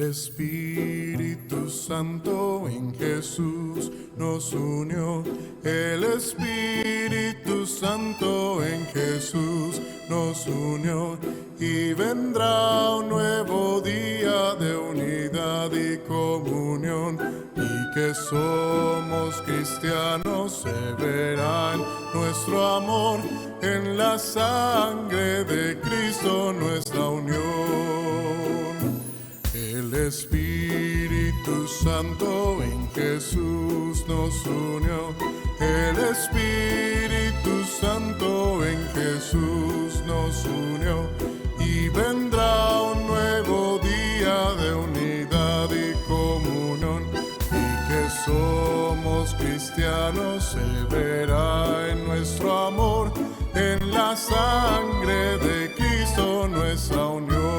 Espíritu Santo en Jesús nos unió. El Espíritu Santo en Jesús nos unió. Y vendrá un nuevo día de unidad y comunión. Y que somos cristianos se verá en nuestro amor, en la sangre de Cristo nuestra unión. El Espíritu Santo en Jesús nos unió. El Espíritu Santo en Jesús nos unió. Y vendrá un nuevo día de unidad y comunión. Y que somos cristianos se verá en nuestro amor, en la sangre de Cristo nuestra unión.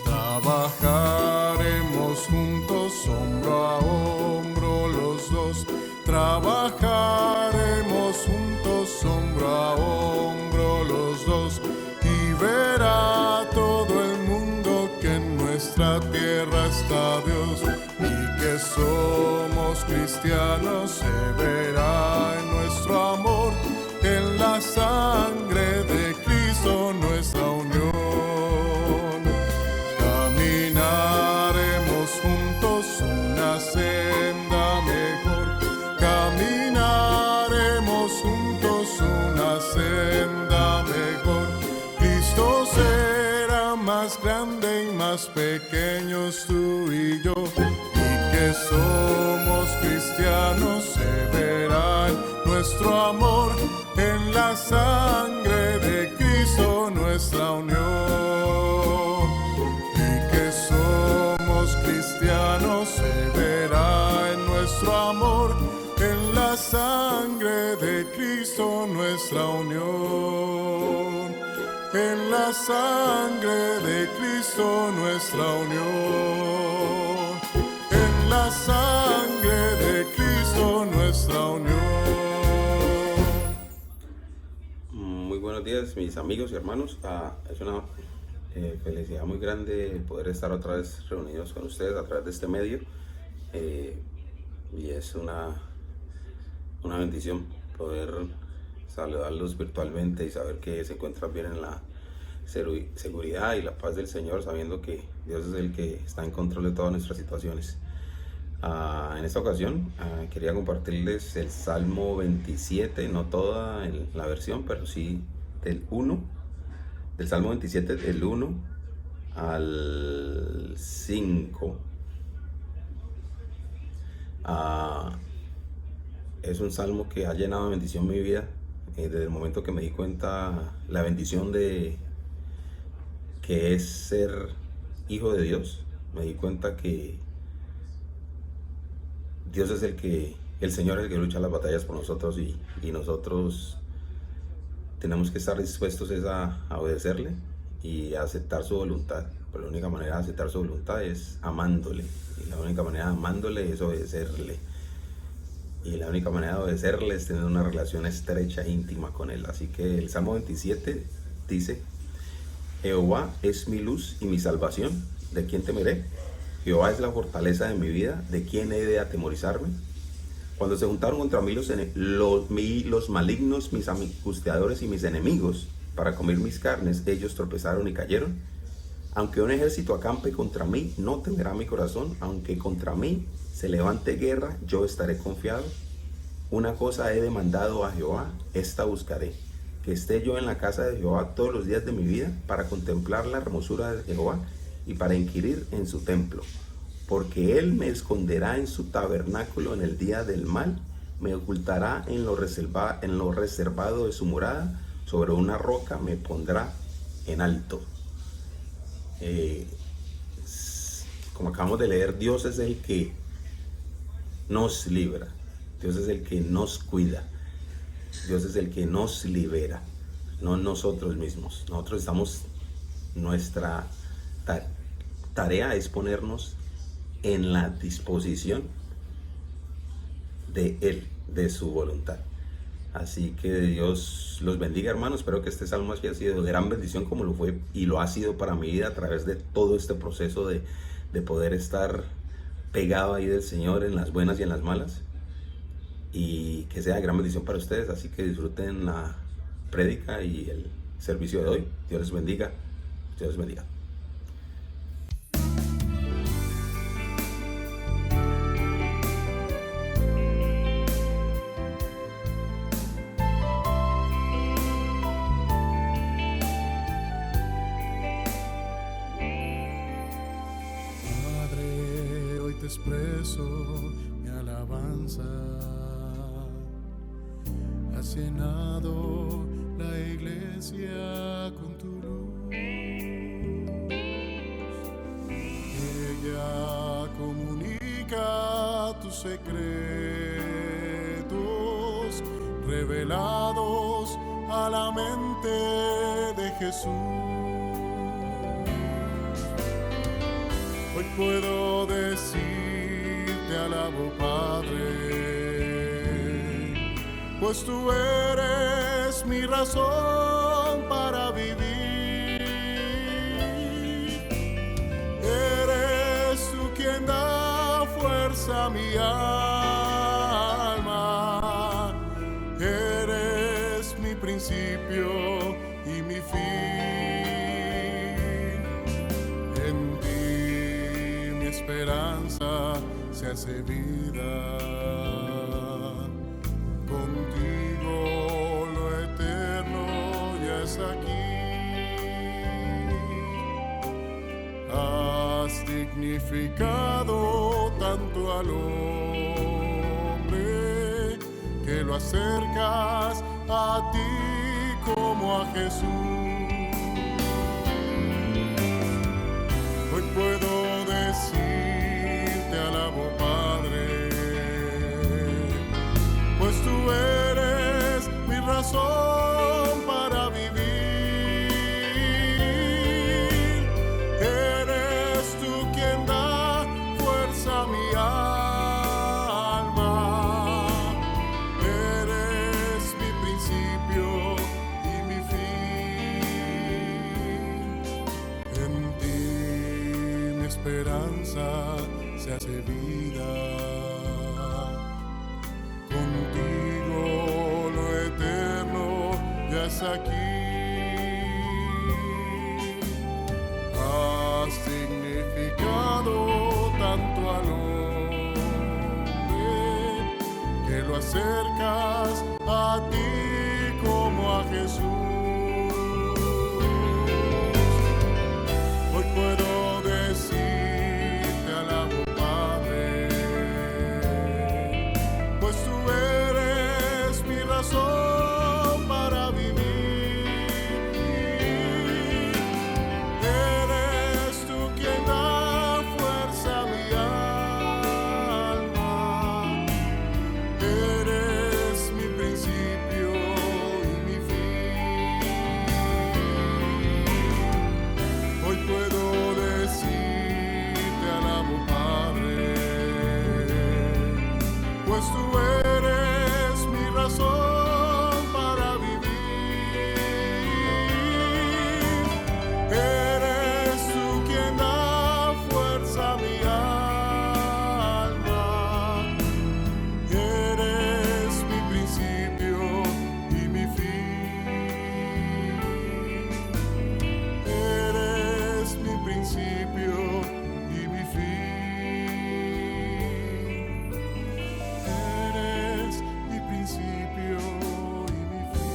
Trabajaremos juntos, hombro a hombro los dos. Trabajaremos juntos, hombro a hombro los dos. Y verá todo el mundo que en nuestra tierra está Dios. Y que somos cristianos se verá en nuestro amor, en la sangre de Cristo nuestra unión. Caminaremos juntos una senda mejor. Caminaremos juntos una senda mejor. Cristo será más grande y más pequeños tú y yo. Y que somos cristianos se verá en nuestro amor, en la sangre de Cristo nuestra unión. Y que somos cristianos se verá en nuestro amor, en la sangre de Cristo nuestra unión. En la sangre de Cristo nuestra unión. En la sangre de Cristo nuestra unión. Muy buenos días, mis amigos y hermanos. Es una felicidad muy grande poder estar otra vez reunidos con ustedes a través de este medio. Y es una bendición poder saludarlos virtualmente y saber que se encuentran bien en la seguridad y la paz del Señor, sabiendo que Dios es el que está en control de todas nuestras situaciones. En esta ocasión quería compartirles el Salmo 27, no toda la versión, pero sí del Salmo 27, del 1 al 5. Es un salmo que ha llenado de bendición mi vida, desde el momento que me di cuenta la bendición de que es ser hijo de Dios. Me di cuenta que Dios es el Señor es el que lucha las batallas por nosotros, y nosotros tenemos que estar dispuestos a obedecerle y a aceptar su voluntad. Pero la única manera de aceptar su voluntad es amándole, y la única manera de amándole es obedecerle, y la única manera de obedecerle es tener una relación estrecha e íntima con él. Así que el Salmo 27 dice: Jehová es mi luz y mi salvación, ¿de quién temeré? Jehová es la fortaleza de mi vida, ¿de quién he de atemorizarme? Cuando se juntaron contra mí los malignos, mis angustiadores y mis enemigos, para comer mis carnes, ellos tropezaron y cayeron. Aunque un ejército acampe contra mí, no temerá mi corazón. Aunque contra mí se levante guerra, yo estaré confiado. Una cosa he demandado a Jehová, esta buscaré: que esté yo en la casa de Jehová todos los días de mi vida, para contemplar la hermosura de Jehová y para inquirir en su templo. Porque él me esconderá en su tabernáculo en el día del mal, me ocultará en lo reservado de su morada, sobre una roca me pondrá en alto. Como acabamos de leer, Dios es el que nos libra, Dios es el que nos cuida, Dios es el que nos libera, no nosotros mismos. Nosotros estamos, nuestra tarea es ponernos en la disposición de Él, de su voluntad. Así que Dios los bendiga, hermanos. Espero que este salmo haya sido de gran bendición como lo fue y lo ha sido para mi vida a través de todo este proceso de poder estar pegado ahí del Señor en las buenas y en las malas. Y que sea de gran bendición para ustedes. Así que disfruten la prédica y el servicio de hoy. Dios les bendiga. Dios les bendiga. Padre, hoy te expreso mi alabanza. Has llenado la iglesia con tu luz. Ella comunica tus secretos revelados a la mente de Jesús. Hoy puedo decir, te alabo, Padre, pues tú eres mi razón para vivir. Eres tú quien da fuerza a mi alma. Eres mi principio y mi fin. En ti mi esperanza se hace vida. Contigo lo eterno ya es aquí. Has dignificado tanto al hombre que lo acercas a ti como a Jesús. Hoy puedo decir, te alabo, Padre, pues tú eres mi razón para vivir. Eres tú quien da fuerza a mi alma. Eres mi principio y mi fin. En ti mi esperanza se hace vida. Contigo lo eterno ya es aquí. Has significado tanto al hombre que lo acercas a ti como a Jesús. Hoy puedo decir, te alabo, Padre, pues tú eres mi razón para vivir. Eres tú quien da fuerza a mi alma. Eres mi principio y mi fin. Hoy puedo decir, te alabo, Padre, pues tú eres mi razón para vivir. Eres tú quien da fuerza a mi alma. Eres mi principio y mi fin. Eres mi principio y mi fin. Eres mi principio y mi fin.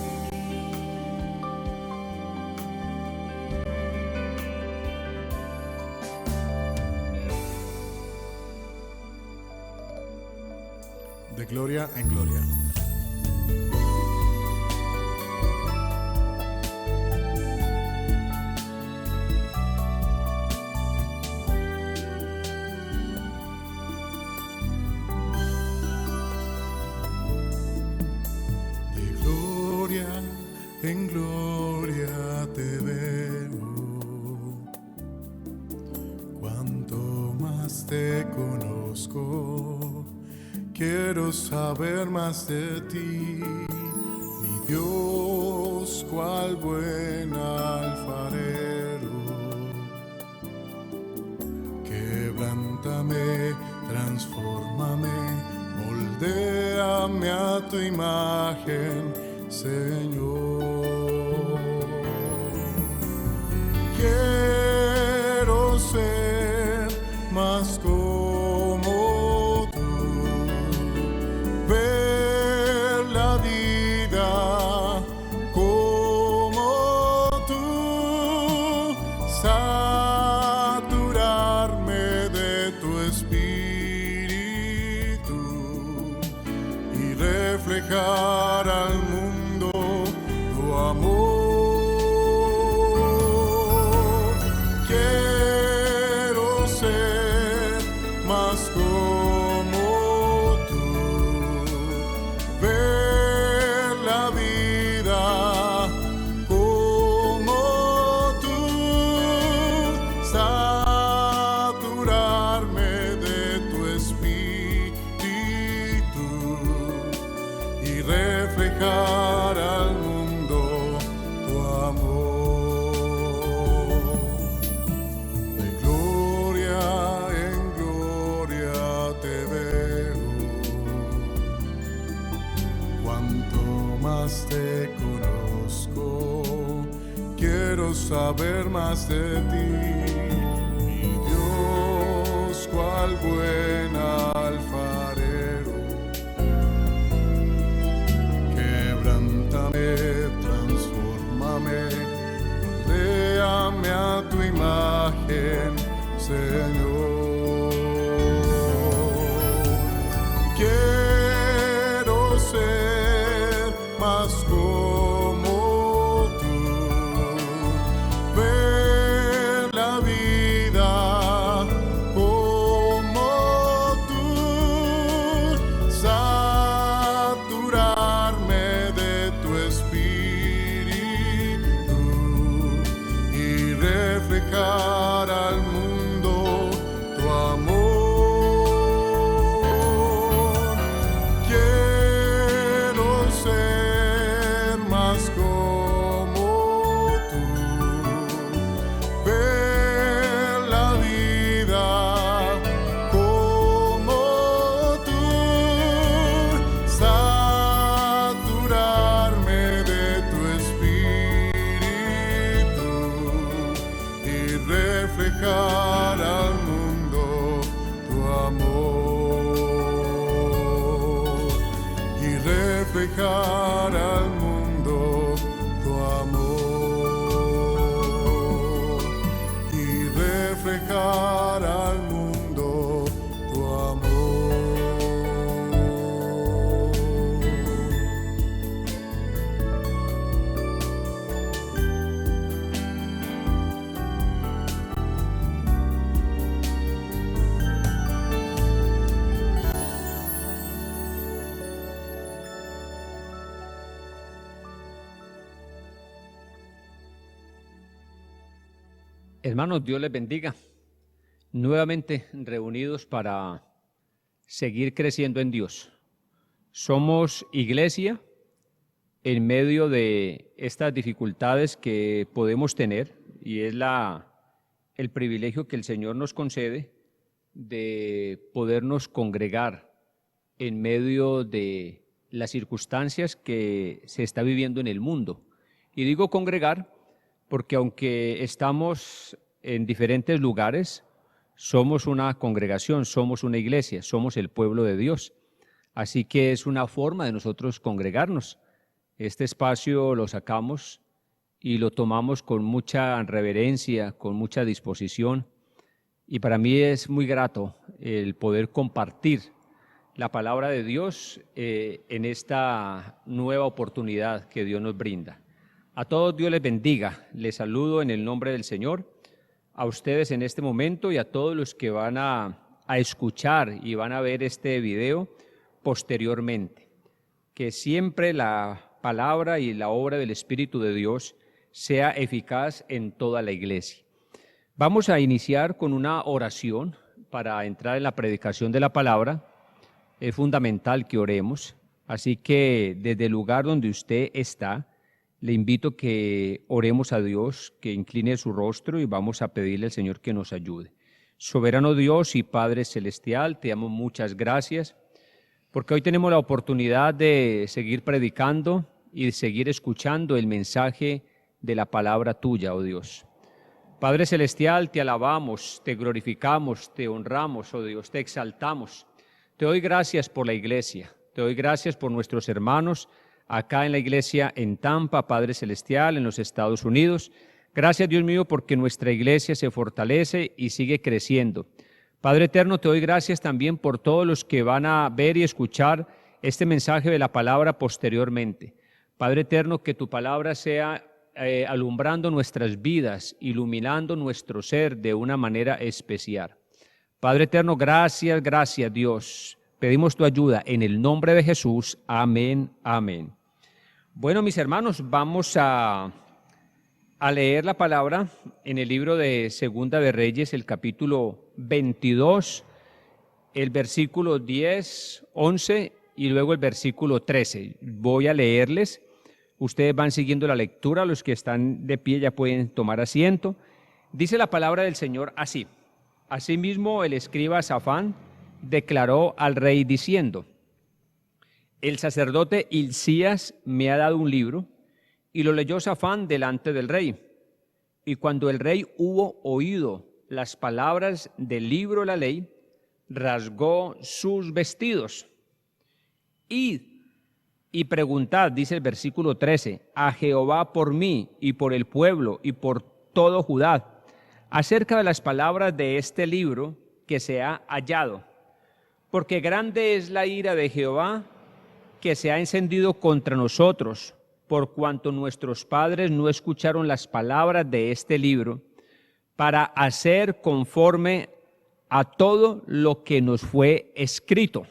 De gloria en gloria. De gloria en gloria te veo. Cuanto más te conozco, quiero saber más de ti. Dios, cual buen alfarero, quebrántame, transfórmame, moldéame a tu imagen, Señor. Quiero ser más como tú, ver la vida como tú, saturarme de tu espíritu y reflejar al mundo tu amor. Quiero ser más como tú, ver la vida como tú, saturarme de tu espíritu y reflejar al mundo tu amor. De gloria en gloria te veo, cuanto más te conozco, quiero saber más de ti. Mi Dios, cual buen alfarero, quebrántame, transfórmame, moldéame a tu imagen, Señor. Quiero ser más como tú, ver la vida como tú, saturarme de tu espíritu y reflejar al mundo tu amor. Quiero ser más como tú, ver la vida como tú, saturarme de tu espíritu y reflejar al mundo tu amor, y reflejar al mundo tu amor, y reflejar al mundo tu amor. Hermanos, Dios les bendiga. Nuevamente reunidos para seguir creciendo en Dios. Somos iglesia en medio de estas dificultades que podemos tener, y es el privilegio que el Señor nos concede de podernos congregar en medio de las circunstancias que se está viviendo en el mundo. Y digo congregar porque aunque estamos en diferentes lugares, somos una congregación, somos una iglesia, somos el pueblo de Dios. Así que es una forma de nosotros congregarnos. Este espacio lo sacamos y lo tomamos con mucha reverencia, con mucha disposición. Y para mí es muy grato el poder compartir la palabra de Dios en esta nueva oportunidad que Dios nos brinda. A todos Dios les bendiga. Les saludo en el nombre del Señor, a ustedes en este momento y a todos los que van a escuchar y van a ver este video posteriormente. Que siempre la palabra y la obra del Espíritu de Dios sea eficaz en toda la iglesia. Vamos a iniciar con una oración para entrar en la predicación de la palabra. Es fundamental que oremos. Así que desde el lugar donde usted está, le invito que oremos a Dios, que incline su rostro y vamos a pedirle al Señor que nos ayude. Soberano Dios y Padre Celestial, te damos muchas gracias porque hoy tenemos la oportunidad de seguir predicando y de seguir escuchando el mensaje de la palabra tuya, oh Dios. Padre Celestial, te alabamos, te glorificamos, te honramos, oh Dios, te exaltamos. Te doy gracias por la iglesia, te doy gracias por nuestros hermanos acá en la iglesia en Tampa, Padre Celestial, en los Estados Unidos. Gracias, Dios mío, porque nuestra iglesia se fortalece y sigue creciendo. Padre eterno, te doy gracias también por todos los que van a ver y escuchar este mensaje de la palabra posteriormente. Padre eterno, que tu palabra sea alumbrando nuestras vidas, iluminando nuestro ser de una manera especial. Padre eterno, gracias, gracias Dios. Pedimos tu ayuda en el nombre de Jesús. Amén, amén. Bueno, mis hermanos, vamos a leer la palabra en el libro de Segunda de Reyes, el capítulo 22, el versículo 10, 11 y luego el versículo 13. Voy a leerles. Ustedes van siguiendo la lectura, los que están de pie ya pueden tomar asiento. Dice la palabra del Señor así. Asimismo, el escriba Safán declaró al rey diciendo: el sacerdote Hilcías me ha dado un libro, y lo leyó Safán delante del rey. Y cuando el rey hubo oído las palabras del libro de la ley, rasgó sus vestidos. Y preguntad, dice el versículo 13, a Jehová por mí y por el pueblo y por todo Judá, acerca de las palabras de este libro que se ha hallado. Porque grande es la ira de Jehová que se ha encendido contra nosotros, por cuanto nuestros padres no escucharon las palabras de este libro, para hacer conforme a todo lo que nos fue escrito.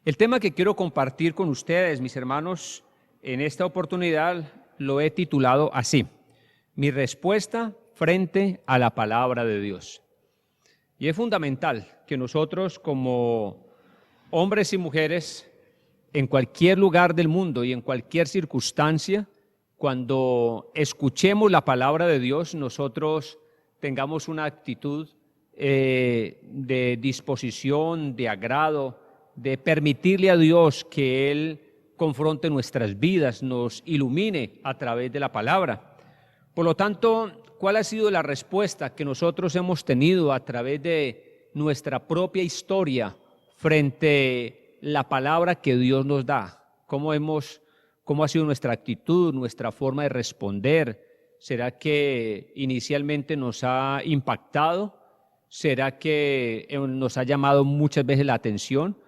El tema que quiero compartir con ustedes, mis hermanos, en esta oportunidad lo he titulado así: mi respuesta frente a la palabra de Dios. Y es fundamental que nosotros como hombres y mujeres, en cualquier lugar del mundo y en cualquier circunstancia, cuando escuchemos la palabra de Dios, nosotros tengamos una actitud de disposición, de agrado, de permitirle a Dios que Él confronte nuestras vidas, nos ilumine a través de la palabra. Por lo tanto, ¿cuál ha sido la respuesta que nosotros hemos tenido a través de nuestra propia historia frente a la palabra que Dios nos da? ¿Cómo ha sido nuestra actitud, nuestra forma de responder? ¿Será que inicialmente nos ha impactado? ¿Será que nos ha llamado muchas veces la atención?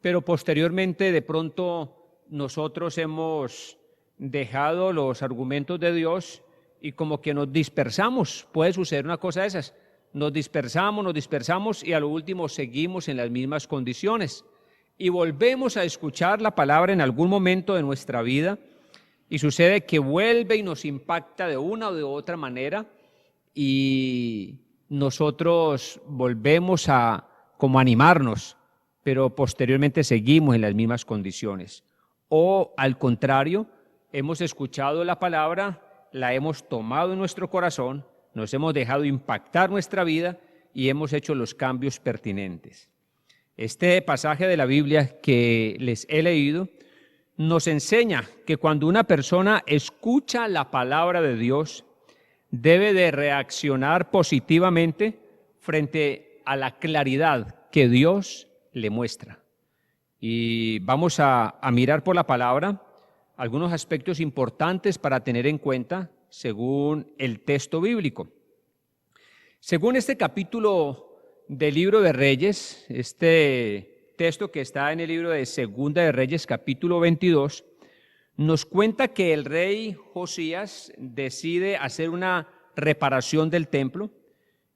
Pero posteriormente de pronto nosotros hemos dejado los argumentos de Dios y como que nos dispersamos. Puede suceder una cosa de esas. Nos dispersamos y a lo último seguimos en las mismas condiciones. Y volvemos a escuchar la palabra en algún momento de nuestra vida y sucede que vuelve y nos impacta de una o de otra manera y nosotros volvemos a como animarnos, pero posteriormente seguimos en las mismas condiciones. O al contrario, hemos escuchado la palabra, la hemos tomado en nuestro corazón, nos hemos dejado impactar nuestra vida y hemos hecho los cambios pertinentes. Este pasaje de la Biblia que les he leído nos enseña que cuando una persona escucha la palabra de Dios, debe de reaccionar positivamente frente a la claridad que Dios le muestra. Y vamos a mirar por la palabra algunos aspectos importantes para tener en cuenta según el texto bíblico. Según este capítulo del libro de Reyes, este texto que está en el libro de Segunda de Reyes, capítulo 22, nos cuenta que el rey Josías decide hacer una reparación del templo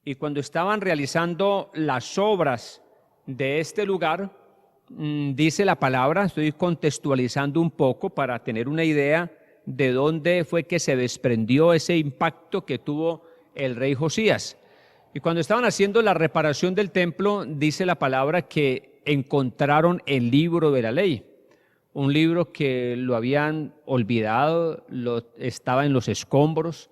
y cuando estaban realizando las obras de este lugar, dice la palabra, estoy contextualizando un poco para tener una idea de dónde fue que se desprendió ese impacto que tuvo el rey Josías. Y cuando estaban haciendo la reparación del templo, dice la palabra que encontraron el libro de la ley. un libro que lo habían olvidado, estaba en los escombros,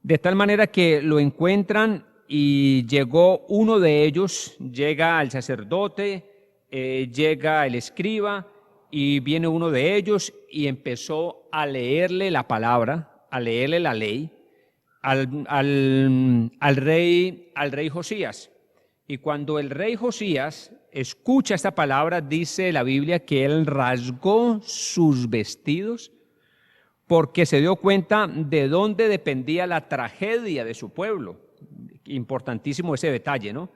de tal manera que lo encuentran y llegó uno de ellos, llega el sacerdote, llega el escriba y viene uno de ellos y empezó a leerle la palabra, a leerle la ley al rey Josías. Y cuando el rey Josías escucha esta palabra, dice la Biblia que él rasgó sus vestidos porque se dio cuenta de dónde dependía la tragedia de su pueblo. Importantísimo ese detalle, ¿no?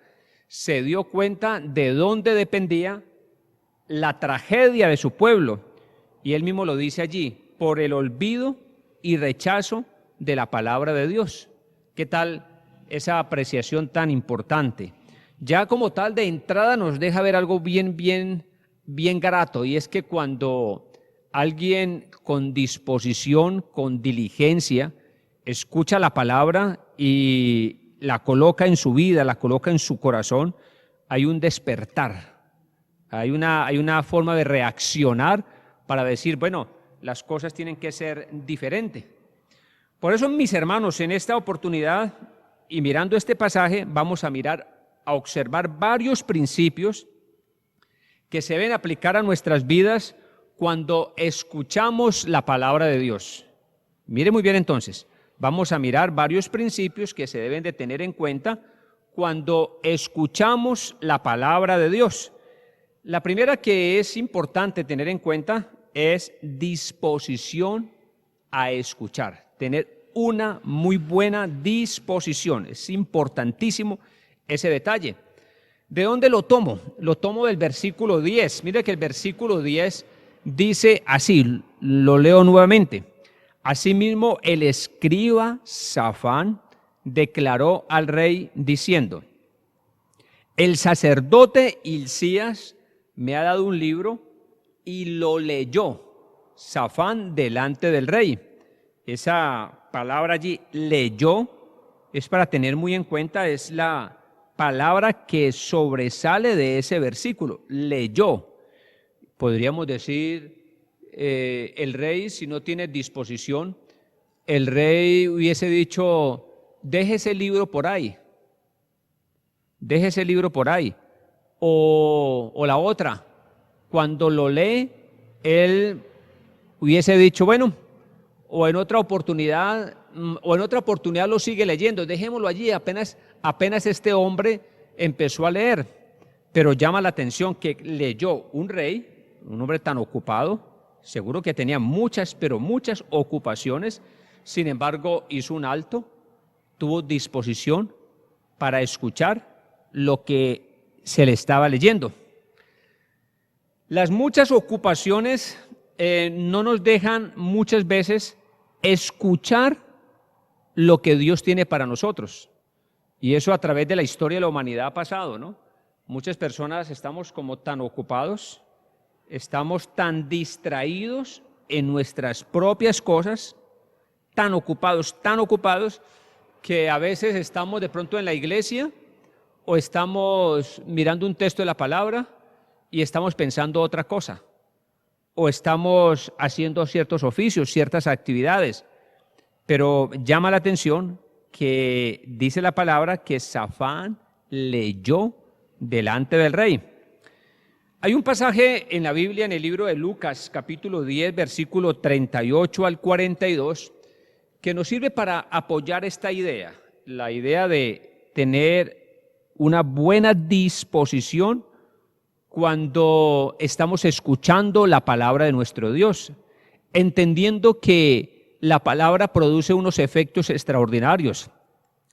Se dio cuenta de dónde dependía la tragedia de su pueblo. Y él mismo lo dice allí, por el olvido y rechazo de la palabra de Dios. ¿Qué tal esa apreciación tan importante? Ya como tal de entrada nos deja ver algo bien grato, y es que cuando alguien con disposición, con diligencia, escucha la palabra y la coloca en su vida, la coloca en su corazón, hay un despertar, hay una forma de reaccionar para decir, bueno, las cosas tienen que ser diferentes. Por eso, mis hermanos, en esta oportunidad y mirando este pasaje, vamos a observar varios principios que se deben aplicar a nuestras vidas cuando escuchamos la palabra de Dios. Mire muy bien entonces, vamos a mirar varios principios que se deben de tener en cuenta cuando escuchamos la palabra de Dios. La primera que es importante tener en cuenta es disposición a escuchar, tener una muy buena disposición. Es importantísimo ese detalle. ¿De dónde lo tomo? Lo tomo del versículo 10. Mire que el versículo 10 dice así, lo leo nuevamente. Asimismo, el escriba Safán declaró al rey diciendo, el sacerdote Hilcías me ha dado un libro y lo leyó Safán delante del rey. Esa palabra allí, leyó, es para tener muy en cuenta, es la palabra que sobresale de ese versículo, leyó. Podríamos decir, el rey, si no tiene disposición, el rey hubiese dicho, deje ese libro por ahí, deje ese libro por ahí. O la otra, cuando lo lee, él hubiese dicho, bueno, o en otra oportunidad lo sigue leyendo, dejémoslo allí, apenas este hombre empezó a leer. Pero llama la atención que leyó un rey, un hombre tan ocupado, seguro que tenía muchas ocupaciones, sin embargo hizo un alto, tuvo disposición para escuchar lo que se le estaba leyendo. Las muchas ocupaciones no nos dejan muchas veces escuchar lo que Dios tiene para nosotros. Y eso a través de la historia de la humanidad ha pasado, ¿no? Muchas personas estamos como tan ocupados, estamos tan distraídos en nuestras propias cosas, tan ocupados, que a veces estamos de pronto en la iglesia o estamos mirando un texto de la palabra y estamos pensando otra cosa, o estamos haciendo ciertos oficios, ciertas actividades, pero llama la atención que dice la palabra que Safán leyó delante del rey. Hay un pasaje en la Biblia, en el libro de Lucas, capítulo 10, versículo 38 al 42, que nos sirve para apoyar esta idea, la idea de tener una buena disposición cuando estamos escuchando la palabra de nuestro Dios, entendiendo que la palabra produce unos efectos extraordinarios,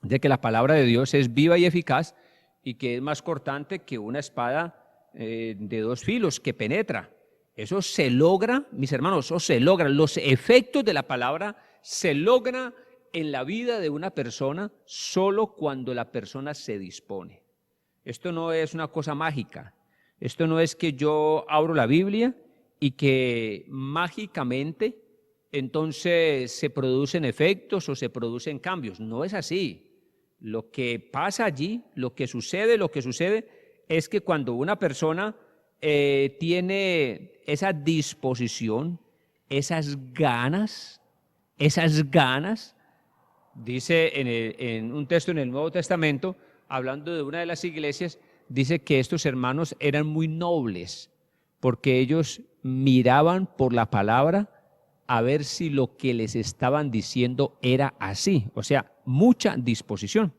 de que la palabra de Dios es viva y eficaz y que es más cortante que una espada de dos filos que penetra. Eso se logra, mis hermanos, eso se logra. Los efectos de la palabra se logran en la vida de una persona solo cuando la persona se dispone. Esto no es una cosa mágica. Esto no es que yo abro la Biblia y que mágicamente entonces se producen efectos o se producen cambios. No es así. Lo que pasa allí, lo que sucede es que cuando una persona tiene esa disposición, esas ganas, dice en un texto en el Nuevo Testamento, hablando de una de las iglesias, dice que estos hermanos eran muy nobles, porque ellos miraban por la palabra a ver si lo que les estaban diciendo era así, o sea, mucha disposición.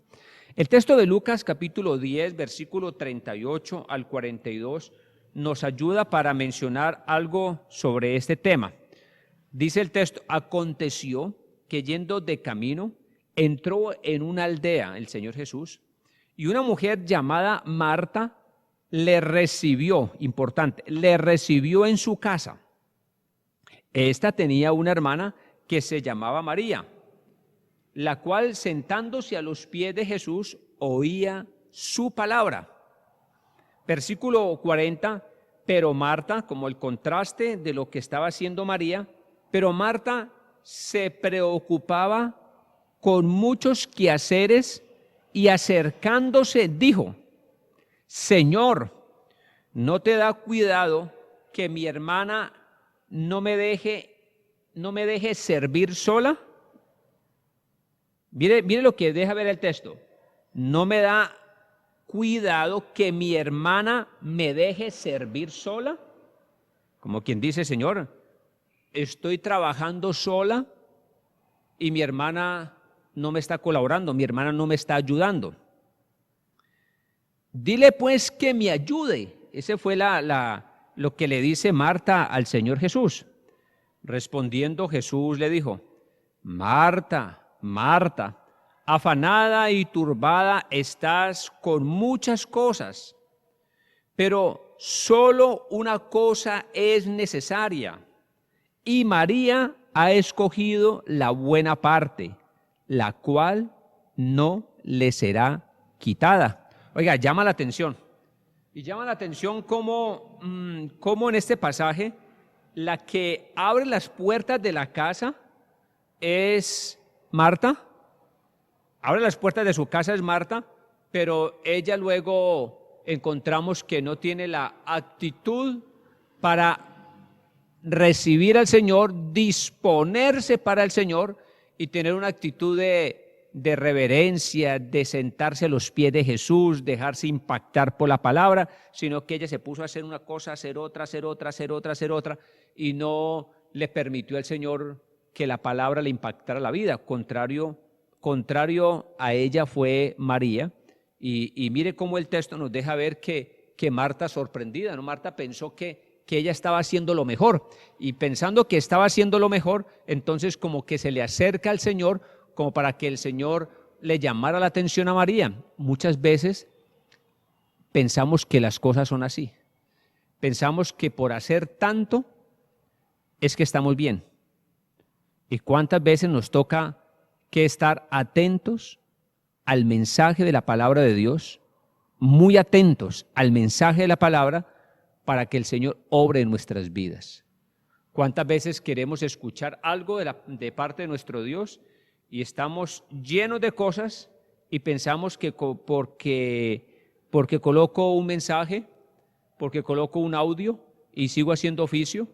El texto de Lucas capítulo 10, versículo 38 al 42, nos ayuda para mencionar algo sobre este tema. Dice el texto: aconteció que yendo de camino, entró en una aldea el Señor Jesús, y una mujer llamada Marta le recibió, importante, le recibió en su casa. Esta tenía una hermana que se llamaba María, la cual sentándose a los pies de Jesús oía su palabra. Versículo 40, pero Marta, como el contraste de lo que estaba haciendo María, pero Marta se preocupaba con muchos quehaceres y acercándose dijo: Señor, ¿no te da cuidado que mi hermana no me deje servir sola? Mire lo que deja ver el texto. No me da cuidado que mi hermana me deje servir sola. Como quien dice: Señor, estoy trabajando sola y mi hermana no me está colaborando, mi hermana no me está ayudando. Dile pues que me ayude. Ese fue lo que le dice Marta al Señor Jesús. Respondiendo Jesús le dijo: Marta, Marta, afanada y turbada estás con muchas cosas, pero solo una cosa es necesaria, y María ha escogido la buena parte, la cual no le será quitada. Oiga, llama la atención. Y llama la atención cómo en este pasaje la que abre las puertas de la casa es Marta. Abre las puertas de su casa es Marta, pero ella luego encontramos que no tiene la actitud para recibir al Señor, disponerse para el Señor y tener una actitud de reverencia, de sentarse a los pies de Jesús, dejarse impactar por la palabra, sino que ella se puso a hacer una cosa, hacer otra, y no le permitió al Señor que la palabra le impactara la vida. Contrario a ella fue María, y mire cómo el texto nos deja ver que Marta, sorprendida, ¿no? Marta pensó que ella estaba haciendo lo mejor, y pensando que estaba haciendo lo mejor, entonces como que se le acerca al Señor, como para que el Señor le llamara la atención a María. Muchas veces pensamos que las cosas son así. Pensamos que por hacer tanto es que estamos bien. ¿Y cuántas veces nos toca que estar atentos al mensaje de la palabra de Dios? Muy atentos al mensaje de la palabra para que el Señor obre en nuestras vidas. ¿Cuántas veces queremos escuchar algo de parte de nuestro Dios y estamos llenos de cosas y pensamos que porque coloco un mensaje, porque coloco un audio y sigo haciendo oficio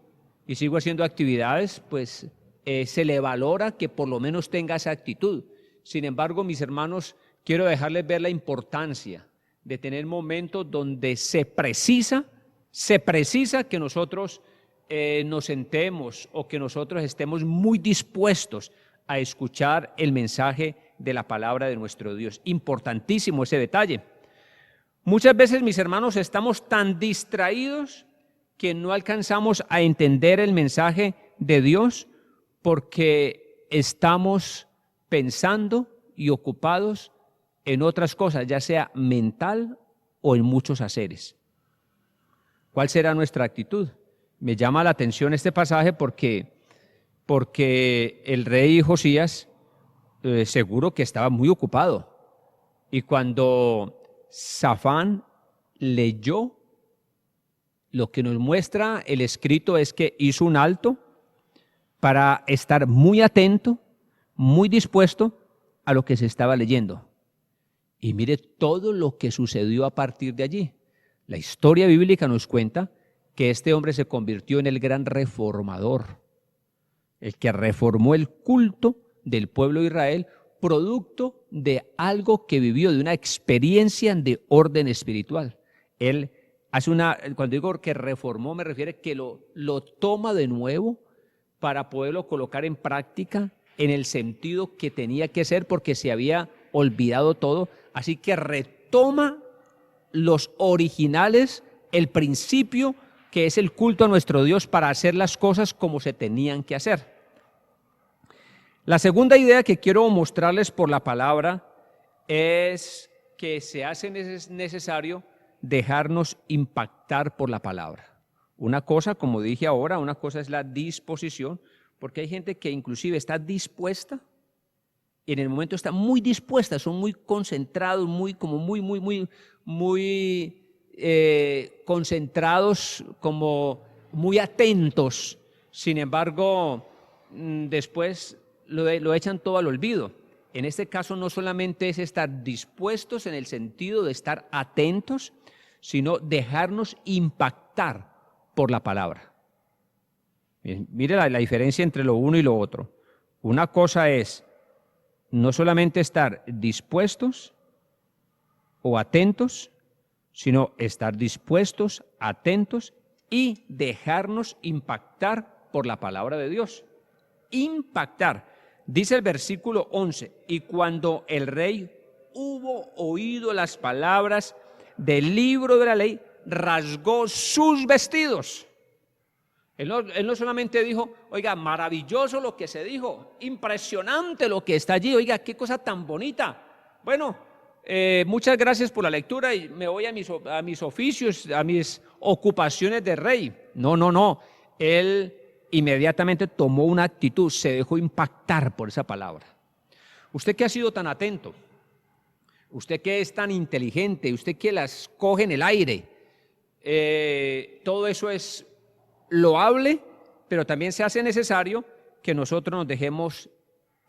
y sigo haciendo actividades, pues se le valora que por lo menos tenga esa actitud? Sin embargo, mis hermanos, quiero dejarles ver la importancia de tener momentos donde se precisa que nosotros nos sentemos o que nosotros estemos muy dispuestos a escuchar el mensaje de la palabra de nuestro Dios. Importantísimo ese detalle. Muchas veces, mis hermanos, estamos tan distraídos que no alcanzamos a entender el mensaje de Dios porque estamos pensando y ocupados en otras cosas, ya sea mental o en muchos haceres. ¿Cuál será nuestra actitud? Me llama la atención este pasaje porque el rey Josías seguro que estaba muy ocupado. Y cuando Safán leyó, lo que nos muestra el escrito es que hizo un alto para estar muy atento, muy dispuesto a lo que se estaba leyendo. Y mire todo lo que sucedió a partir de allí. La historia bíblica nos cuenta que este hombre se convirtió en el gran reformador, el que reformó el culto del pueblo de Israel, producto de algo que vivió, de una experiencia de orden espiritual. Él hace cuando digo que reformó, me refiero a que lo toma de nuevo para poderlo colocar en práctica en el sentido que tenía que ser, porque se había olvidado todo. Así que retoma los originales, el principio que es el culto a nuestro Dios, para hacer las cosas como se tenían que hacer. La segunda idea que quiero mostrarles por la palabra es que se hace necesario dejarnos impactar por la palabra. Una cosa, como dije ahora, una cosa es la disposición, porque hay gente que inclusive está dispuesta y en el momento está muy dispuesta, son muy concentrados, muy concentrados, como muy atentos. Sin embargo, después lo echan todo al olvido. En este caso no solamente es estar dispuestos en el sentido de estar atentos, sino dejarnos impactar por la palabra. Mire la diferencia entre lo uno y lo otro. Una cosa es no solamente estar dispuestos o atentos, sino estar dispuestos, atentos y dejarnos impactar por la palabra de Dios. Impactar. Dice el versículo 11, y cuando el rey hubo oído las palabras del libro de la ley, rasgó sus vestidos. Él no solamente dijo, oiga, maravilloso lo que se dijo, impresionante lo que está allí, oiga, qué cosa tan bonita. Bueno, muchas gracias por la lectura y me voy a mis oficios, a mis ocupaciones de rey. No. Él inmediatamente tomó una actitud, se dejó impactar por esa palabra. Usted que ha sido tan atento, usted que es tan inteligente, usted que las coge en el aire, todo eso es loable, pero también se hace necesario que nosotros nos dejemos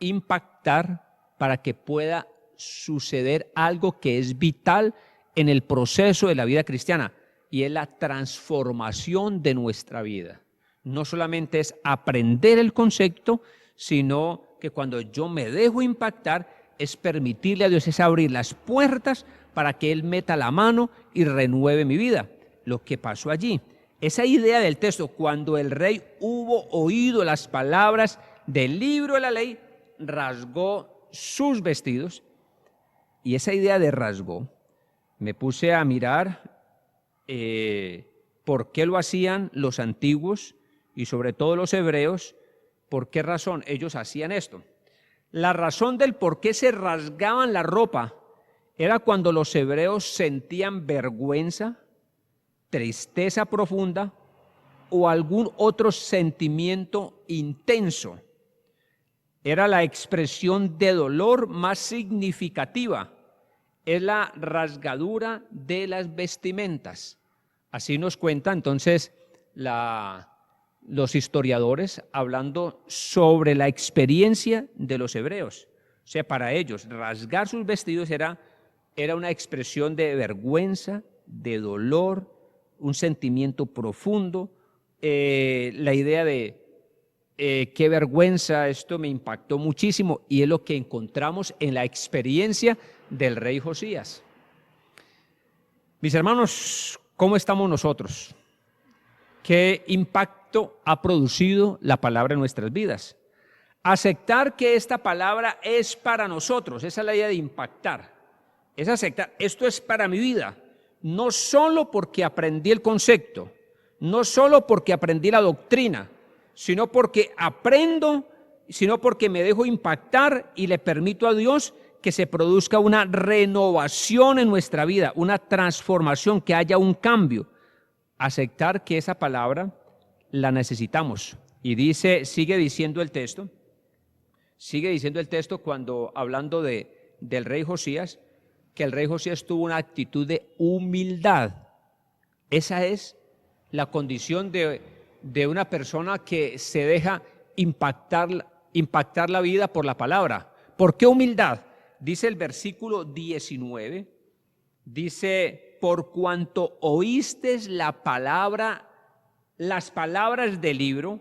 impactar para que pueda suceder algo que es vital en el proceso de la vida cristiana, y es la transformación de nuestra vida. No solamente es aprender el concepto, sino que cuando yo me dejo impactar, es permitirle a Dios, es abrir las puertas para que Él meta la mano y renueve mi vida. Lo que pasó allí, esa idea del texto, cuando el rey hubo oído las palabras del libro de la ley, rasgó sus vestidos. Y esa idea de rasgó, me puse a mirar por qué lo hacían los antiguos y sobre todo los hebreos, por qué razón ellos hacían esto. La razón del por qué se rasgaban la ropa era cuando los hebreos sentían vergüenza, tristeza profunda o algún otro sentimiento intenso. Era la expresión de dolor más significativa, es la rasgadura de las vestimentas. Así nos cuenta entonces los historiadores hablando sobre la experiencia de los hebreos. O sea, para ellos rasgar sus vestidos era una expresión de vergüenza, de dolor, un sentimiento profundo. La idea de qué vergüenza, esto me impactó muchísimo, y es lo que encontramos en la experiencia del rey Josías. Mis hermanos, ¿cómo estamos nosotros? ¿Qué impacto ha producido la palabra en nuestras vidas? Aceptar que esta palabra es para nosotros, esa es la idea de impactar. Es aceptar, esto es para mi vida, no solo porque aprendí el concepto, no solo porque aprendí la doctrina, sino porque aprendo, sino porque me dejo impactar y le permito a Dios que se produzca una renovación en nuestra vida, una transformación, que haya un cambio. Aceptar que esa palabra la necesitamos. Y sigue diciendo el texto cuando hablando del rey Josías, que el rey Josías tuvo una actitud de humildad. Esa es la condición de una persona que se deja impactar la vida por la palabra. ¿Por qué humildad? Dice el versículo 19, dice, por cuanto oíste las palabras del libro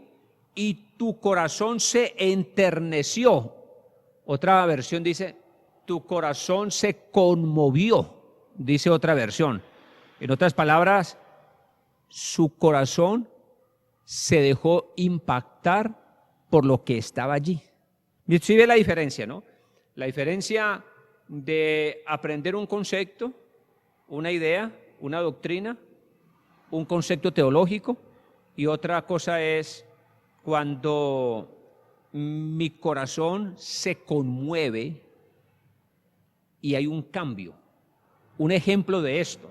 y tu corazón se enterneció. Otra versión dice, tu corazón se conmovió, dice otra versión. En otras palabras, su corazón se dejó impactar por lo que estaba allí. ¿Sí ve la diferencia, no? La diferencia de aprender un concepto, una idea, una doctrina, un concepto teológico, y otra cosa es cuando mi corazón se conmueve y hay un cambio. Un ejemplo de esto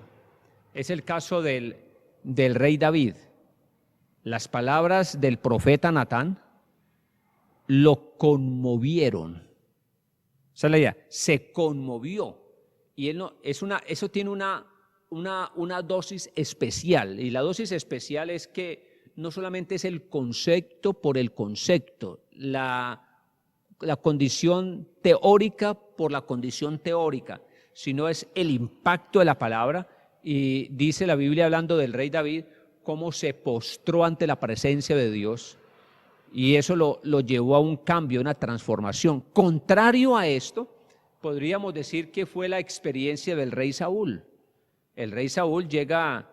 es el caso del rey David. Las palabras del profeta Natán lo conmovieron. Esa es la idea, se conmovió. Y él no, eso tiene una dosis especial. Y la dosis especial es que no solamente es el concepto por el concepto, la condición teórica por la condición teórica, sino es el impacto de la palabra. Y dice la Biblia, hablando del rey David, cómo se postró ante la presencia de Dios, y eso lo llevó a un cambio, una transformación. Contrario a esto, podríamos decir que fue la experiencia del rey Saúl. El rey Saúl llega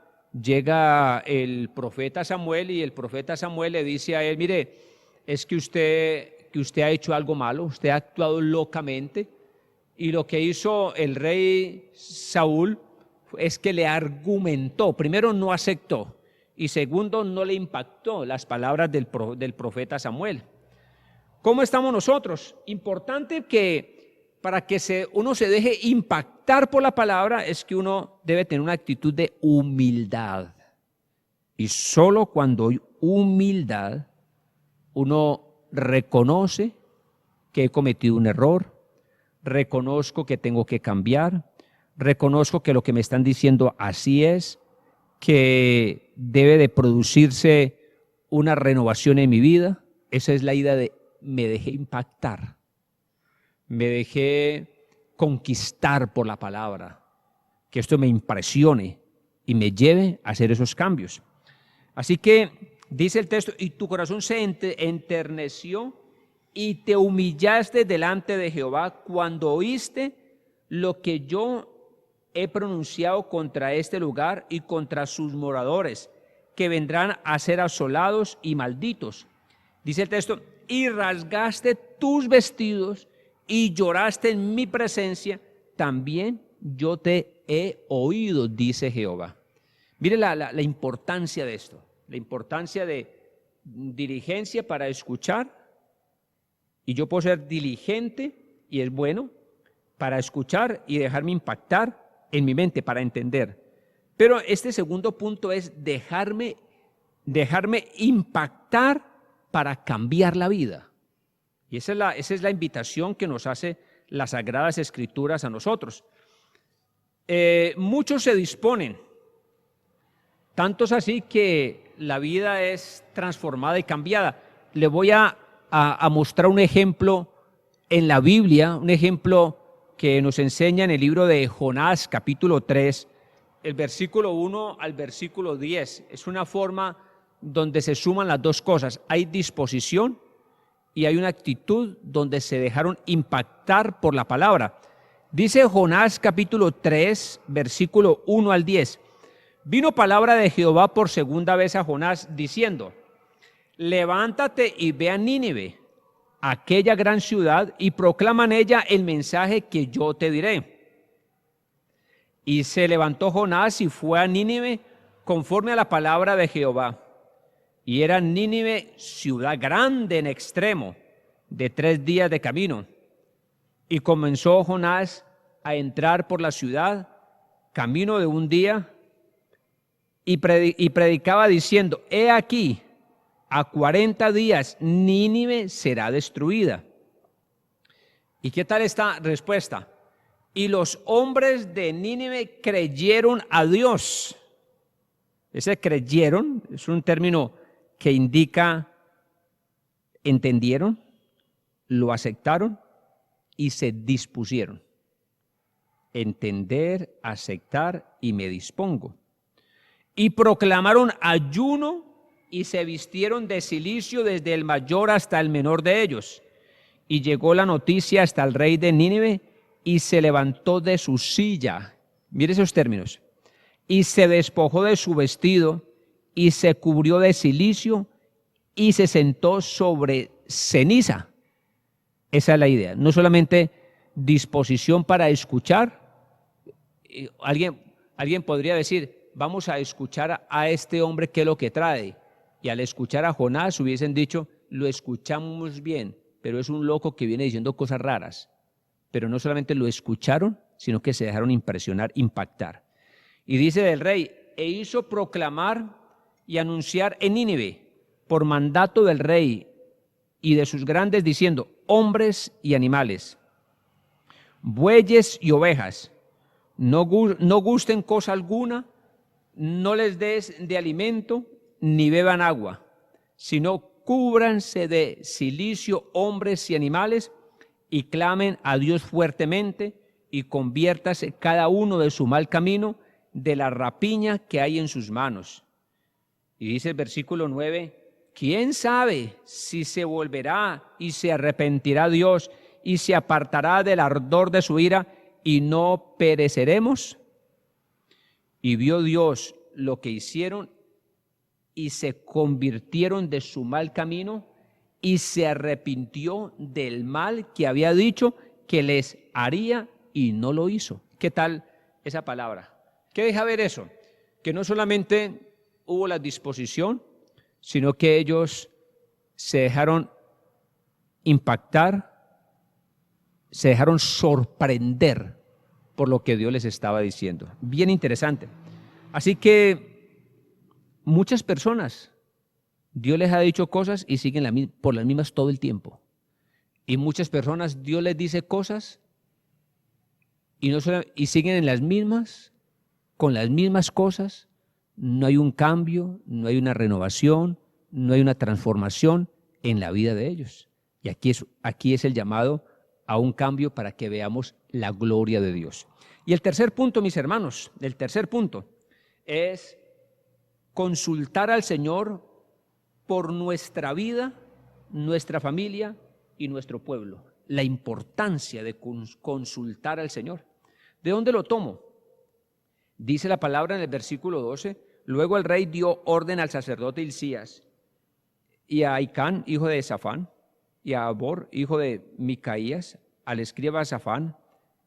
el profeta Samuel, y el profeta Samuel le dice a él, mire, es que usted ha hecho algo malo, usted ha actuado locamente. Y lo que hizo el rey Saúl es que le argumentó. Primero, no aceptó, y segundo, no le impactó las palabras del profeta Samuel. ¿Cómo estamos nosotros? Importante que para que uno se deje impactar por la palabra es que uno debe tener una actitud de humildad. Y solo cuando hay humildad, uno reconoce que he cometido un error, reconozco que tengo que cambiar, reconozco que lo que me están diciendo así es, que debe de producirse una renovación en mi vida. Esa es la idea de me dejé impactar, me dejé conquistar por la palabra, que esto me impresione y me lleve a hacer esos cambios. Así que dice el texto, y tu corazón se enterneció y te humillaste delante de Jehová cuando oíste lo que yo he pronunciado contra este lugar y contra sus moradores, que vendrán a ser asolados y malditos. Dice el texto, y rasgaste tus vestidos y lloraste en mi presencia, también yo te he oído, dice Jehová. Mire la importancia de esto, la importancia de diligencia para escuchar, y yo puedo ser diligente, y es bueno, para escuchar y dejarme impactar en mi mente, para entender. Pero este segundo punto es dejarme impactar para cambiar la vida. Y esa es la invitación que nos hace las Sagradas Escrituras a nosotros. Muchos se disponen, tantos así que la vida es transformada y cambiada. Le voy a mostrar un ejemplo en la Biblia, un ejemplo que nos enseña en el libro de Jonás, capítulo 3, el versículo 1 al versículo 10. Es una forma donde se suman las dos cosas. Hay disposición y hay una actitud donde se dejaron impactar por la palabra. Dice Jonás, capítulo 3, versículo 1 al 10. Vino palabra de Jehová por segunda vez a Jonás, diciendo, levántate y ve a Nínive, aquella gran ciudad, y proclama en ella el mensaje que yo te diré. Y se levantó Jonás y fue a Nínive conforme a la palabra de Jehová. Y era Nínive ciudad grande en extremo, de 3 días de camino. Y comenzó Jonás a entrar por la ciudad, camino de un día, y predicaba diciendo, he aquí, a 40 días Nínive será destruida. ¿Y qué tal esta respuesta? Y los hombres de Nínive creyeron a Dios. Ese creyeron es un término que indica entendieron, lo aceptaron y se dispusieron. entender, aceptar y me dispongo. Y proclamaron ayuno y se vistieron de cilicio desde el mayor hasta el menor de ellos. Y llegó la noticia hasta el rey de Nínive y se levantó de su silla. Mire esos términos. Y se despojó de su vestido y se cubrió de cilicio y se sentó sobre ceniza. Esa es la idea. No solamente disposición para escuchar. Alguien podría decir, vamos a escuchar a este hombre qué es lo que trae. Y al escuchar a Jonás hubiesen dicho, lo escuchamos bien, pero es un loco que viene diciendo cosas raras. Pero no solamente lo escucharon, sino que se dejaron impresionar, impactar. Y dice del rey, e hizo proclamar y anunciar en Nínive, por mandato del rey y de sus grandes, diciendo, hombres y animales, bueyes y ovejas, no gusten cosa alguna, no les des de alimento, ni beban agua, sino cúbranse de cilicio hombres y animales, y clamen a Dios fuertemente, y conviértase cada uno de su mal camino, de la rapiña que hay en sus manos. Y dice el versículo 9, ¿quién sabe si se volverá y se arrepentirá Dios y se apartará del ardor de su ira y no pereceremos? Y vio Dios lo que hicieron y se convirtieron de su mal camino y se arrepintió del mal que había dicho que les haría y no lo hizo. ¿Qué tal esa palabra? ¿Qué deja ver eso? Que no solamente hubo la disposición, sino que ellos se dejaron impactar, se dejaron sorprender por lo que Dios les estaba diciendo. Bien interesante. Así que muchas personas, Dios les ha dicho cosas y siguen por las mismas todo el tiempo. Y muchas personas, Dios les dice cosas y siguen en las mismas, con las mismas cosas. No hay un cambio, no hay una renovación, no hay una transformación en la vida de ellos. Y aquí es el llamado a un cambio para que veamos la gloria de Dios. Y el tercer punto, mis hermanos, el tercer punto es consultar al Señor por nuestra vida, nuestra familia y nuestro pueblo. La importancia de consultar al Señor. ¿De dónde lo tomo? Dice la palabra en el versículo 12, luego el rey dio orden al sacerdote Hilcías y a Ahicán, hijo de Safán, y a Abor, hijo de Micaías, al escriba Safán,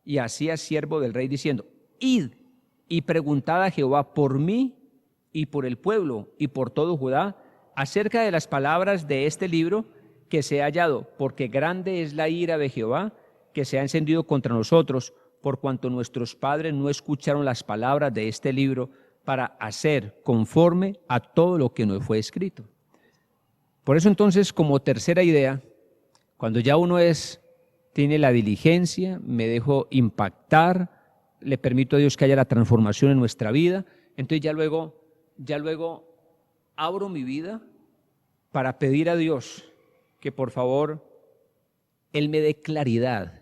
y a Asías, siervo del rey, diciendo, id y preguntad a Jehová por mí y por el pueblo y por todo Judá acerca de las palabras de este libro que se ha hallado, porque grande es la ira de Jehová que se ha encendido contra nosotros, por cuanto nuestros padres no escucharon las palabras de este libro para hacer conforme a todo lo que nos fue escrito. Por eso entonces, como tercera idea, cuando ya uno tiene la diligencia, me dejo impactar, le permito a Dios que haya la transformación en nuestra vida, entonces ya luego abro mi vida para pedir a Dios que por favor Él me dé claridad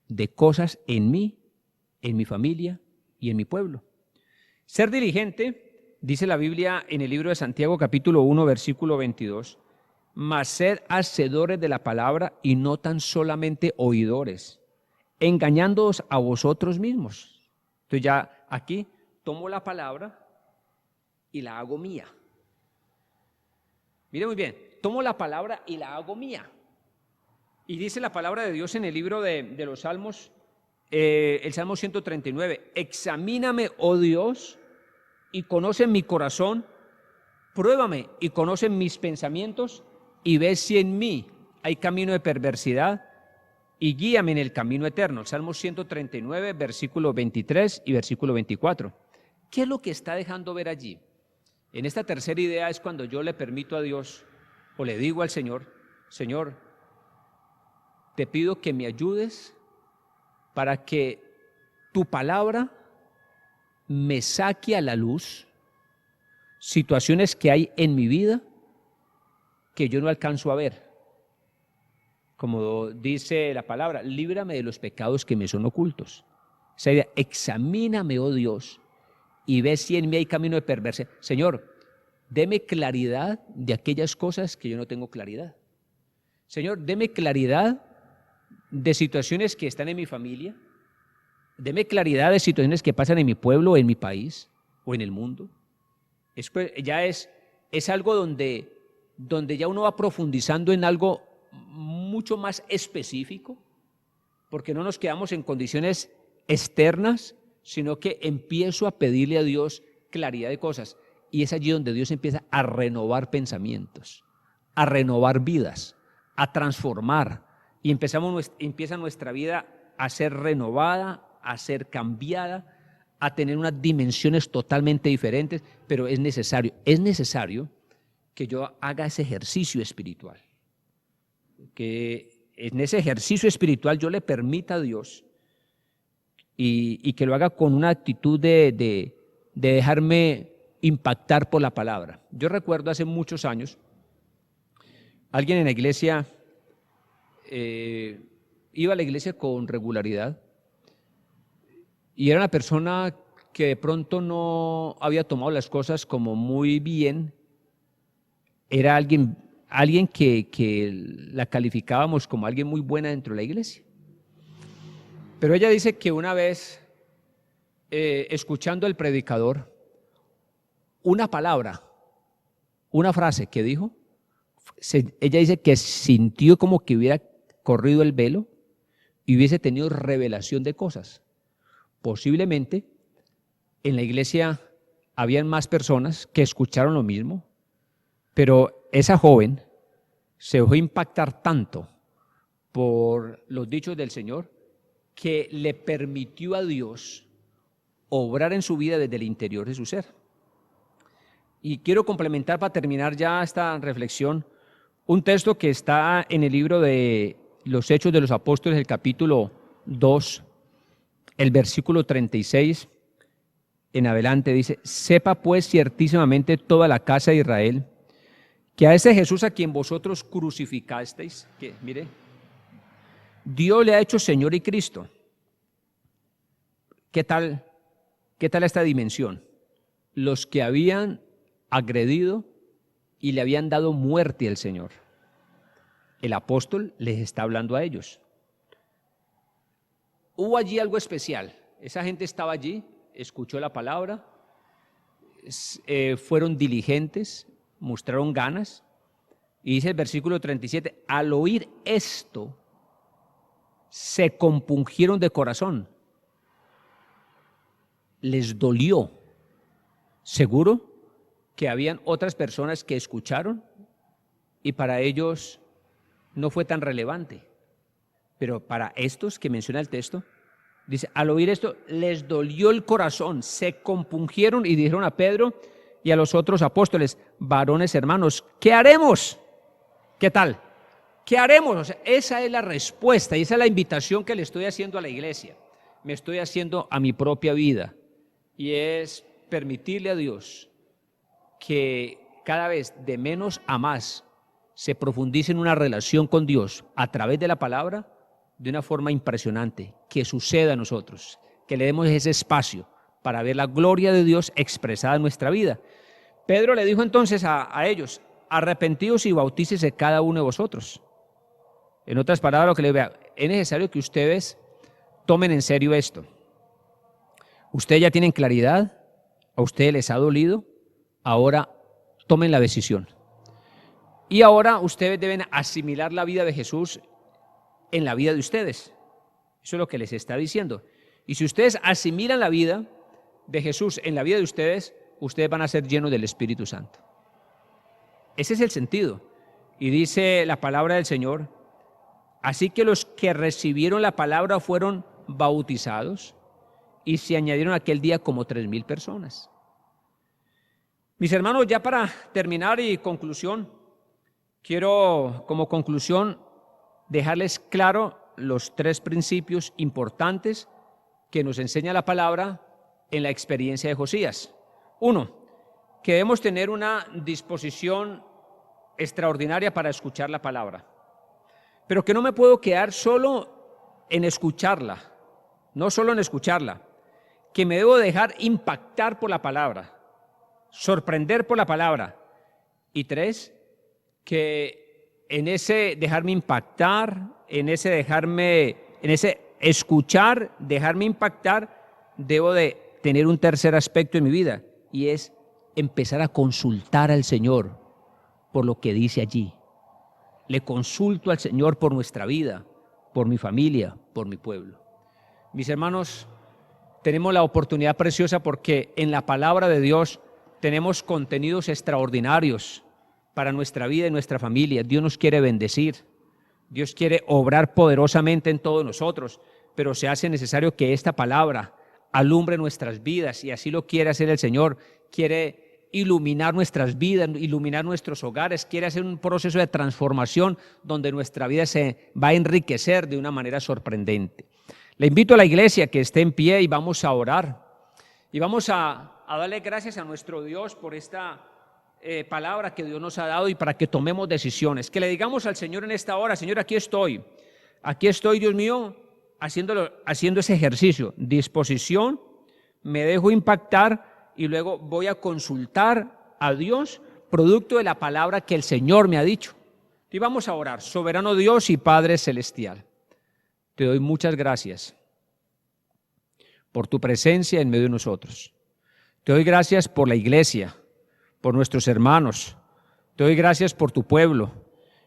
de cosas en mí, en mi familia y en mi pueblo. Ser diligente, dice la Biblia en el libro de Santiago capítulo 1 versículo 22, mas sed hacedores de la palabra y no tan solamente oidores, engañándoos a vosotros mismos. Entonces ya aquí tomo la palabra y la hago mía. Mire muy bien, tomo la palabra y la hago mía. Y dice la palabra de Dios en el libro de los Salmos, el Salmo 139, examíname, oh Dios, y conoce mi corazón, pruébame y conoce mis pensamientos, y ve si en mí hay camino de perversidad, y guíame en el camino eterno. El Salmo 139, versículo 23 y versículo 24. ¿Qué es lo que está dejando ver allí? En esta tercera idea es cuando yo le permito a Dios, o le digo al Señor, Señor, te pido que me ayudes para que tu palabra me saque a la luz situaciones que hay en mi vida que yo no alcanzo a ver. Como dice la palabra, líbrame de los pecados que me son ocultos. Esa idea, examíname, oh Dios, y ve si en mí hay camino de perversidad. Señor, deme claridad de aquellas cosas que yo no tengo claridad. Señor, deme claridad de situaciones que están en mi familia. Deme claridad de situaciones que pasan en mi pueblo, en mi país o en el mundo. Ya es algo donde ya uno va profundizando en algo mucho más específico, porque no nos quedamos en condiciones externas, sino que empiezo a pedirle a Dios claridad de cosas. Y es allí donde Dios empieza a renovar pensamientos, a renovar vidas, a transformar. Y empieza nuestra vida a ser renovada, a ser cambiada, a tener unas dimensiones totalmente diferentes, pero es necesario que yo haga ese ejercicio espiritual. Que en ese ejercicio espiritual yo le permita a Dios y que lo haga con una actitud de dejarme impactar por la palabra. Yo recuerdo hace muchos años, alguien en la iglesia iba a la iglesia con regularidad y era una persona que de pronto no había tomado las cosas como muy bien. Era alguien que la calificábamos como alguien muy buena dentro de la iglesia. Pero ella dice que una vez, escuchando al predicador, una palabra, una frase que dijo, ella dice que sintió como que hubiera corrido el velo y hubiese tenido revelación de cosas. Posiblemente en la iglesia habían más personas que escucharon lo mismo, pero esa joven se dejó impactar tanto por los dichos del Señor que le permitió a Dios obrar en su vida desde el interior de su ser. Y quiero complementar para terminar ya esta reflexión un texto que está en el libro de los Hechos de los Apóstoles, el capítulo 2, el versículo 36 en adelante dice: sepa pues ciertísimamente toda la casa de Israel que a ese Jesús a quien vosotros crucificasteis, que mire, Dios le ha hecho Señor y Cristo. ¿Qué tal esta dimensión? Los que habían agredido y le habían dado muerte al Señor. El apóstol les está hablando a ellos. Hubo allí algo especial. Esa gente estaba allí, escuchó la palabra, fueron diligentes, mostraron ganas. Y dice el versículo 37, al oír esto, se compungieron de corazón. Les dolió. Seguro que habían otras personas que escucharon y para ellos no fue tan relevante. Pero para estos que menciona el texto, dice, al oír esto les dolió el corazón, se compungieron y dijeron a Pedro y a los otros apóstoles, varones hermanos, ¿qué haremos? ¿Qué tal? ¿Qué haremos? O sea, esa es la respuesta y esa es la invitación que le estoy haciendo a la iglesia. Me estoy haciendo a mi propia vida y es permitirle a Dios que cada vez de menos a más se profundice en una relación con Dios a través de la palabra de una forma impresionante, que suceda a nosotros, que le demos ese espacio para ver la gloria de Dios expresada en nuestra vida. Pedro le dijo entonces a ellos, arrepentidos y bautícese cada uno de vosotros. En otras palabras, lo que les vea, es necesario que ustedes tomen en serio esto. Ustedes ya tienen claridad, a ustedes les ha dolido, ahora tomen la decisión. Y ahora ustedes deben asimilar la vida de Jesús en la vida de ustedes. Eso es lo que les está diciendo. Y si ustedes asimilan la vida de Jesús en la vida de ustedes, ustedes van a ser llenos del Espíritu Santo. Ese es el sentido. Y dice la palabra del Señor, así que los que recibieron la palabra fueron bautizados y se añadieron aquel día como 3,000 personas. Mis hermanos, ya para terminar y conclusión, quiero como conclusión dejarles claro los 3 principios importantes que nos enseña la palabra en la experiencia de Josías. 1, que debemos tener una disposición extraordinaria para escuchar la palabra, pero que no me puedo quedar solo en escucharla. no solo en escucharla, que me debo dejar impactar por la palabra, sorprender por la palabra. Y 3, que en ese dejarme impactar, en ese escuchar, dejarme impactar, debo de tener un tercer aspecto en mi vida, y es empezar a consultar al Señor por lo que dice allí. Le consulto al Señor por nuestra vida, por mi familia, por mi pueblo. Mis hermanos, tenemos la oportunidad preciosa porque en la palabra de Dios tenemos contenidos extraordinarios para nuestra vida y nuestra familia. Dios nos quiere bendecir, Dios quiere obrar poderosamente en todos nosotros, pero se hace necesario que esta palabra alumbre nuestras vidas, y así lo quiere hacer el Señor. Quiere iluminar nuestras vidas, iluminar nuestros hogares, quiere hacer un proceso de transformación donde nuestra vida se va a enriquecer de una manera sorprendente. Le invito a la iglesia que esté en pie y vamos a orar. Y vamos a darle gracias a nuestro Dios por esta palabra que Dios nos ha dado y para que tomemos decisiones. Que le digamos al Señor en esta hora: Señor, aquí estoy, Dios mío, haciendo ese ejercicio, disposición, me dejo impactar y luego voy a consultar a Dios producto de la palabra que el Señor me ha dicho. Y vamos a orar. Soberano Dios y Padre Celestial, te doy muchas gracias por tu presencia en medio de nosotros. Te doy gracias por la iglesia, por nuestros hermanos. Te doy gracias por tu pueblo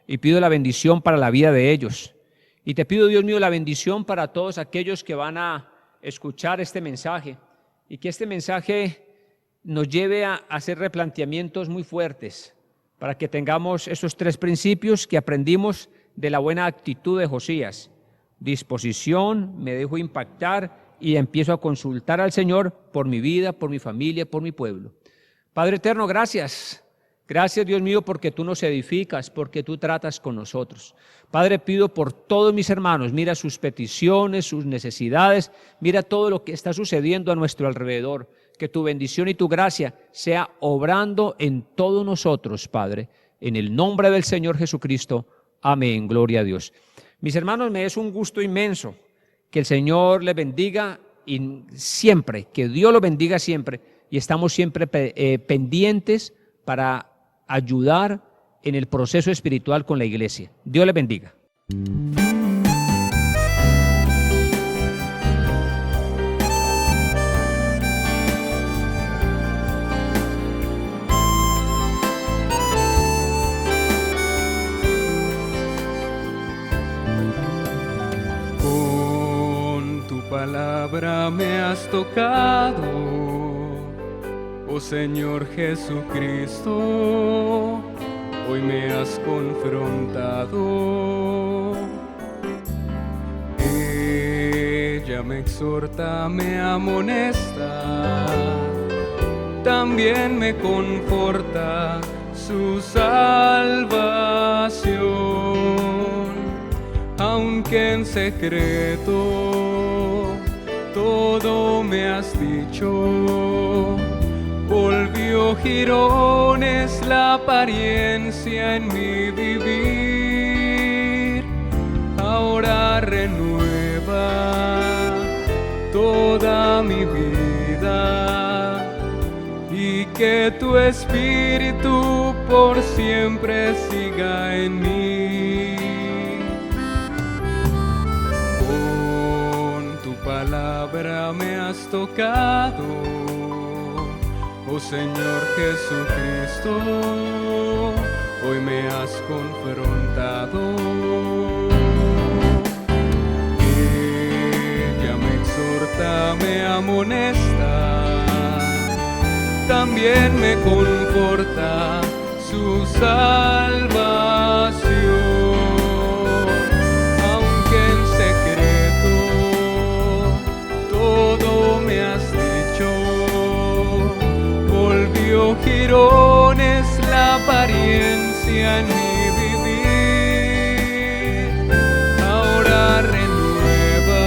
y pido la bendición para la vida de ellos. Y te pido, Dios mío, la bendición para todos aquellos que van a escuchar este mensaje, y que este mensaje nos lleve a hacer replanteamientos muy fuertes para que tengamos esos 3 principios que aprendimos de la buena actitud de Josías: disposición, me dejo impactar y empiezo a consultar al Señor por mi vida, por mi familia, por mi pueblo. Padre eterno, gracias. Gracias, Dios mío, porque tú nos edificas, porque tú tratas con nosotros. Padre, pido por todos mis hermanos, mira sus peticiones, sus necesidades, mira todo lo que está sucediendo a nuestro alrededor. Que tu bendición y tu gracia sea obrando en todos nosotros, Padre. En el nombre del Señor Jesucristo. Amén. Gloria a Dios. Mis hermanos, me es un gusto inmenso que el Señor les bendiga y siempre, que Dios los bendiga siempre. Y estamos siempre pendientes para ayudar en el proceso espiritual con la iglesia. Dios les bendiga. Con tu palabra me has tocado, oh Señor Jesucristo, hoy me has confrontado. Ella me exhorta, me amonesta, también me conforta su salvación, aunque en secreto todo me has dicho. Volvió jirones la apariencia en mi vivir, ahora renueva toda mi vida, y que tu espíritu por siempre siga en mí. Con tu palabra me has tocado, oh Señor Jesucristo, hoy me has confrontado. Ella me exhorta, me amonesta, también me conforta su salvación, aunque en secreto todo me has dicho. Volvió jirones la apariencia en mi vivir, ahora renueva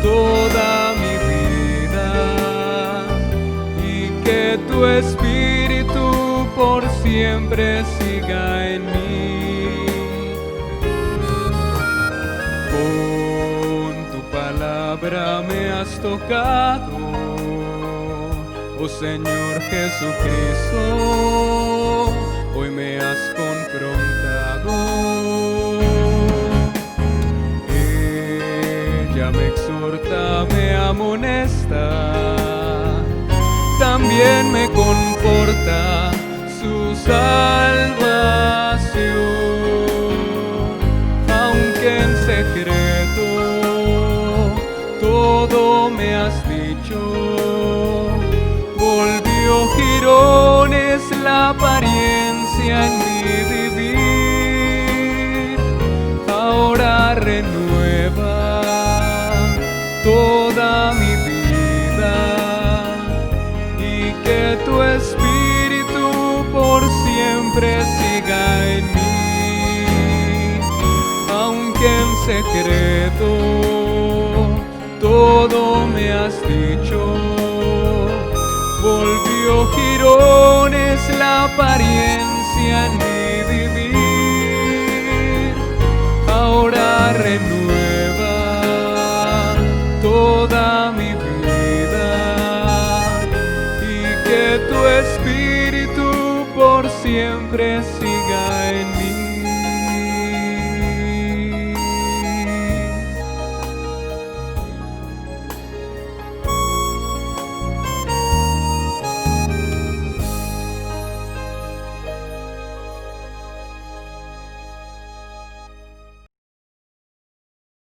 toda mi vida, y que tu espíritu por siempre siga en mí. Con tu palabra fibra me has tocado, oh Señor Jesucristo, hoy me has confrontado. Ella me exhorta, me amonesta, también me conforta su salvación, aunque en secreto todo me has dicho. Volvió jirones la apariencia en mi vivir, ahora renueva toda mi vida, y que tu Espíritu por siempre siga en mí, aunque en secreto todo me has dicho. Volvió jirones la apariencia en mi vivir, ahora renueva toda mi vida, y que tu Espíritu por siempre siga en mí.